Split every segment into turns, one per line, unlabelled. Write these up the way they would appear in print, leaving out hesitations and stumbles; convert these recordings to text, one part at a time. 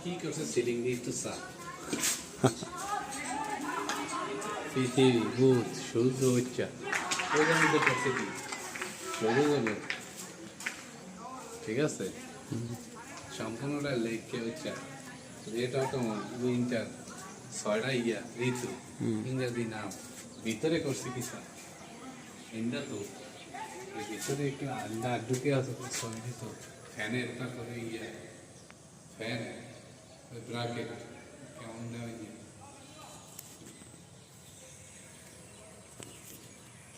কি করছে সিলিং দিয়ে একটু চা পৃথিবী ভূত সূর্য উচ্চা ওইটার মধ্যে করছে কি সৌরজগৎ ঠিক আছে সম্পূর্ণটা লেখকে উচ্চা এটা তো উইন্টার ছয়টা ঋতু ইংরেজি নাম ভিতরে করছে কি স্যার ইন্ডা তো ভিতরে একটু আন্ডা ঢুকে আছে ছয়টি তো ফ্যানের করে ফ্যান ওই ব্র্যাকেট কেমন দেওয়া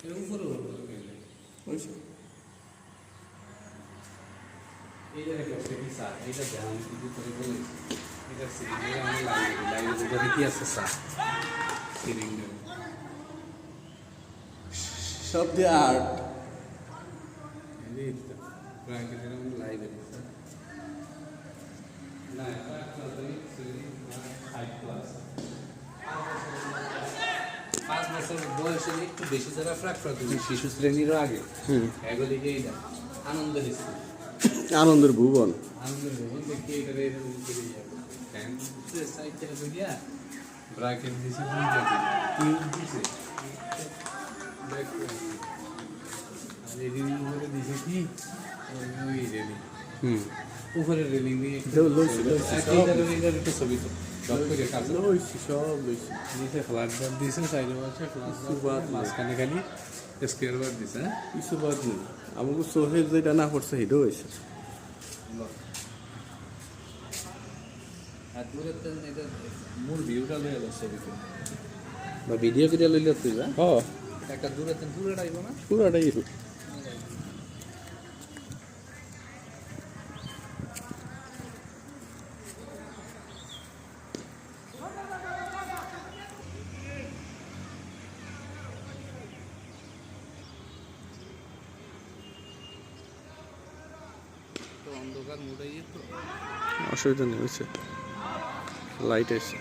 এর উপরে এইটা করছে কি স্যার এটা ধ্যান কিছু করে বলেছি এটা সিলিন্ডার আমরা লাইব্রেরি ভিতরে কি আছে স্যার সিলিন্ডার
সব দিয়ে আর্ট
এই ব্র্যাকেটের আমরা লাইব্রেরি স্যার না এটা হাই ক্লাস 5 বছর বয়সে একটু বেশি যারা ফ্র্যাকচার দিচ্ছে শিশু শ্রেণীর আগে এগুলিকে এইটা আনন্দ দিচ্ছে
আনন্দের ভুবন
আনন্দের ভুবন দেখি এটা এরকম করে যাবে ফ্যান সাইড থেকে দিয়া ব্র্যাকেট দিছে দুইটা টিউব দিছে দেখো আর এই রেলিং উপরে দিছে কি ওই রেলিং উপরে রেলিং দিয়ে এইটার একটা ছবি তো সব করে কাজ
সব
দিছে ফ্ল্যাট বার দিছে সাইডে আছে ফ্ল্যাট মাঝখানে খালি স্কোয়ার বার দিছে
কিছু বাদ নেই আমাকে চোখে যেটা না পড়ছে সেটাও হয়েছে
মূল ভিউটা লয়ে গেল ছবিতে
বা ভিডিও করে লইলে তুই যা
একটা দূরে আইব না
পুরাটাই
তো অন্ধকার মোড়াই তো
অসুবিধা নেই হয়েছে লাইট এসে